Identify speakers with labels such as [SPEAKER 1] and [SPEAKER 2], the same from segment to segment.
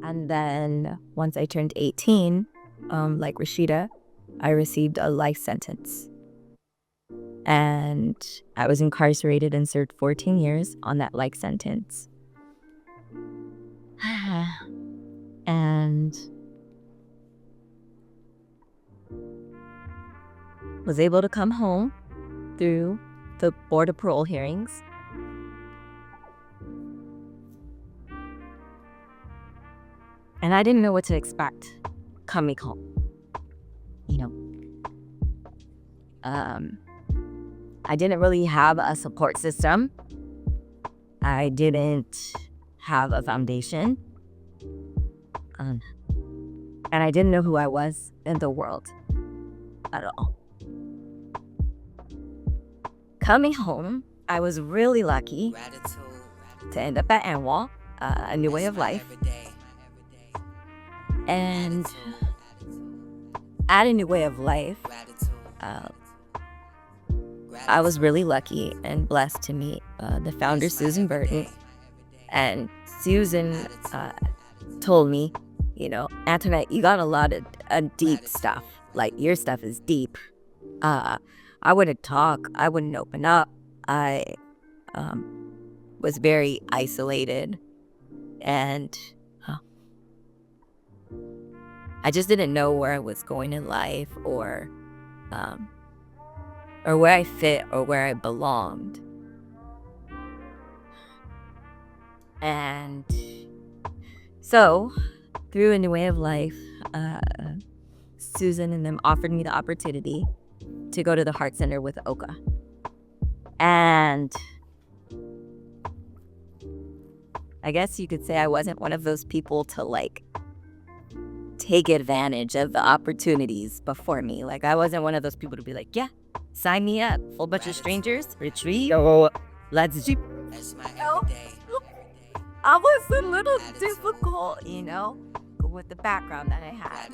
[SPEAKER 1] And then once I turned 18, like Rashida, I received a life sentence. And I was incarcerated and served 14 years on that life sentence. And was able to come home through the board of parole hearings. And I didn't know what to expect coming home. I didn't really have a support system. I didn't have a foundation. And I didn't know who I was in the world at all. Coming home, I was really lucky to end up at YATMOY, a new way of life. And at a new way of life, I was really lucky and blessed to meet the founder, Susan Burton. And Susan told me, Antoinette, you got a lot of deep stuff. Like, your stuff is deep. I wouldn't talk. I wouldn't open up. I was very isolated. And I just didn't know where I was going in life or where I fit or where I belonged. And so, through a new way of life, Susan and them offered me the opportunity to go to the Heart Center with Oka. And I guess you could say I wasn't one of those people to take advantage of the opportunities before me. Like, I wasn't one of those people to be like, yeah, sign me up. Full bunch of strangers, retreat, let's do. I was a little difficult, with the background that I had.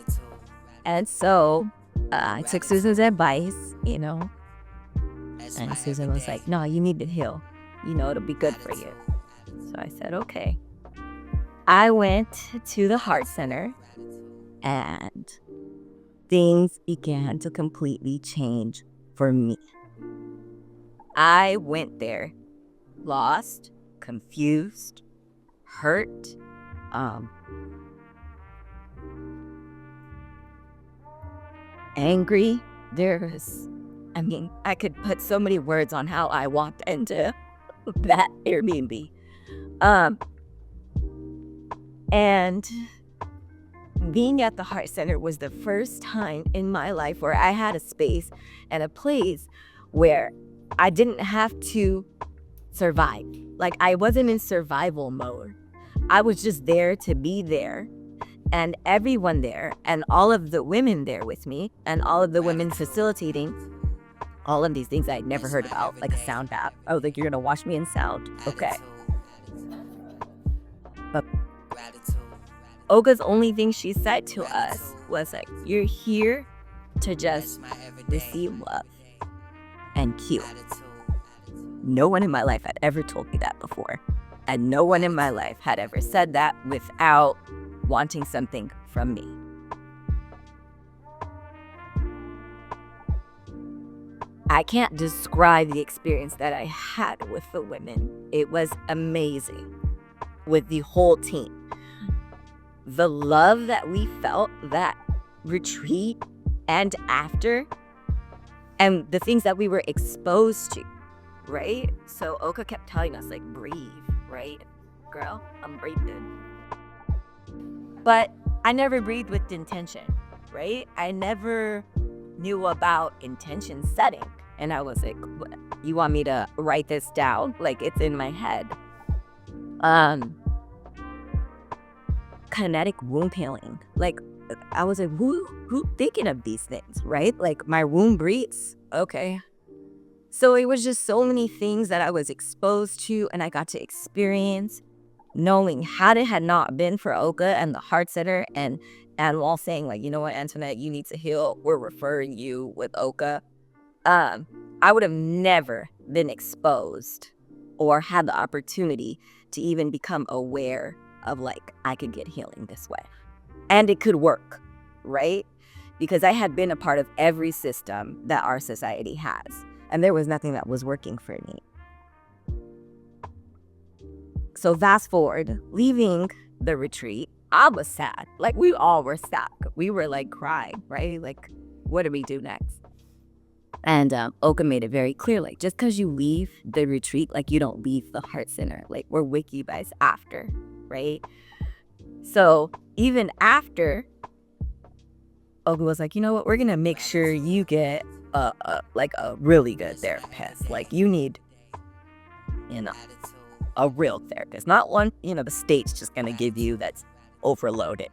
[SPEAKER 1] And so I took Susan's advice, and Susan was like, no, you need to heal. It'll be good for you. So I said, okay. I went to the Heart Center and things began to completely change for me. I went there lost, confused, hurt, angry. I could put so many words on how I walked into that Airbnb. And being at the Heart Center was the first time in my life where I had a space and a place where I didn't have to survive. Like, I wasn't in survival mode. I was just there to be there. And everyone there, and all of the women there with me, and all of the women facilitating all of these things I'd never heard about, like a sound bath. I was like, you're gonna wash me in sound? Okay. But Olga's only thing she said to us was like, you're here to just receive love and heal. No one in my life had ever told me that before. And no one in my life had ever said that without wanting something from me. I can't describe the experience that I had with the women. It was amazing with the whole team. The love that we felt that retreat and after, and the things that we were exposed to, right? So Oka kept telling us, like, breathe, right? Girl, I'm breathing. But I never breathed with intention, right? I never knew about intention setting. And I was like, you want me to write this down? Like, it's in my head. Kinetic womb healing. Like, I was like, who thinking of these things, right? Like, my womb breathes. Okay. So it was just so many things that I was exposed to and I got to experience, knowing had it had not been for Oka and the Heart Center and all saying, like, you know what, Antoinette, you need to heal. We're referring you with Oka. I would have never been exposed or had the opportunity to even become aware of like, I could get healing this way. And it could work, right? Because I had been a part of every system that our society has. And there was nothing that was working for me. So fast forward, leaving the retreat, I was sad. Like, we all were sad. We were like crying, right? Like, what do we do next? And Oka made it very clear, like, just because you leave the retreat, like, you don't leave the heart center. Like, we're with you guys after, right? So even after, Oka was like, you know what? We're going to make sure you get a really good therapist. Like, you need, a real therapist, not one, the state's just going to give you that's overloaded.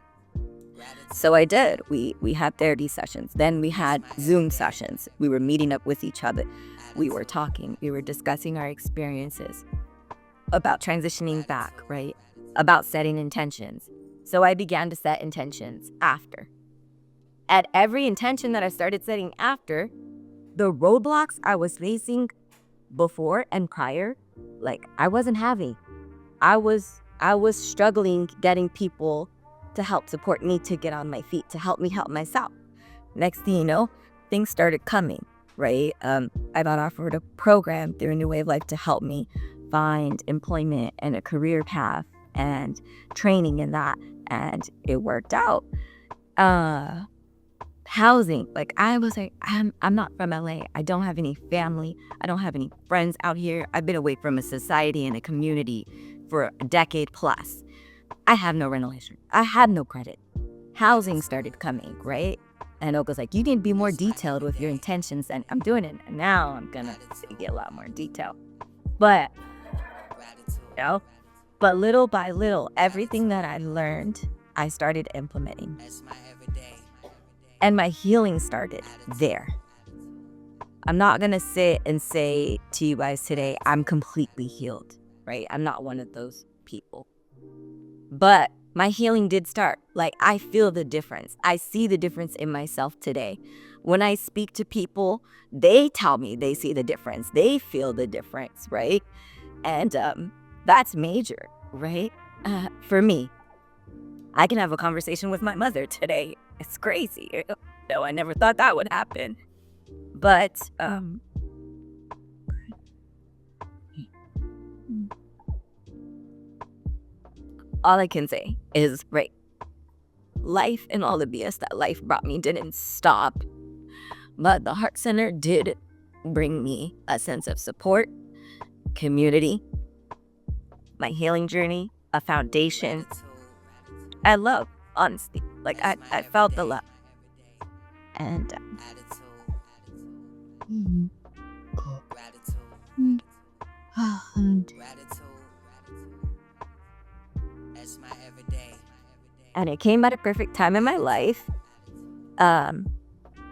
[SPEAKER 1] So I did. We had therapy sessions. Then we had Zoom sessions. We were meeting up with each other. We were talking. We were discussing our experiences about transitioning back, right? About setting intentions. So I began to set intentions after. At every intention that I started setting after, the roadblocks I was facing before and prior, like, I wasn't having. I was struggling getting people to help support me to get on my feet, to help me help myself. Next thing you know, things started coming, right? I got offered a program through a New Way of Life to help me find employment and a career path and training in that, and it worked out. Housing, like, I was like, I'm not from LA. I don't have any family. I don't have any friends out here. I've been away from a society and a community for a decade plus. I have no rental insurance. I had no credit. Housing started coming, right? And Oka's like, you need to be more detailed with your intentions, and I'm doing it. And now I'm gonna get a lot more detail. But, but little by little, everything that I learned, I started implementing. And my healing started there. I'm not gonna sit and say to you guys today, I'm completely healed, right? I'm not one of those people. But my healing did start. Like, I feel the difference. I see the difference in myself today. When I speak to people, they tell me they see the difference. They feel the difference, right? And that's major, right? For me, I can have a conversation with my mother today. It's crazy. No, I never thought that would happen. But all I can say is, right, life and all the BS that life brought me didn't stop. But the Heart Center did bring me a sense of support, community, my healing journey, a foundation. I love, honestly. Like, I felt the love. And and it came at a perfect time in my life,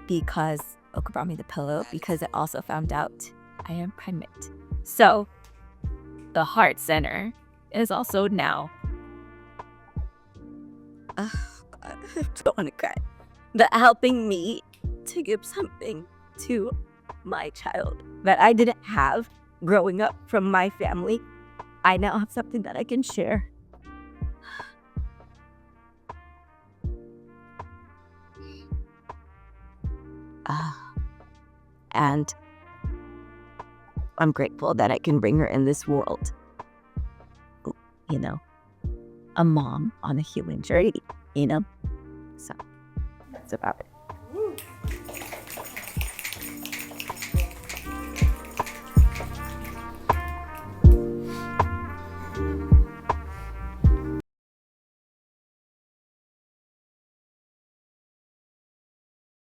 [SPEAKER 1] because Oka brought me the pillow, because I also found out I am pregnant. So the Heart Center is also now, I don't want to cry, helping me to give something to my child that I didn't have growing up from my family. I now have something that I can share. And I'm grateful that I can bring her in this world. A mom on a healing journey, So that's about it.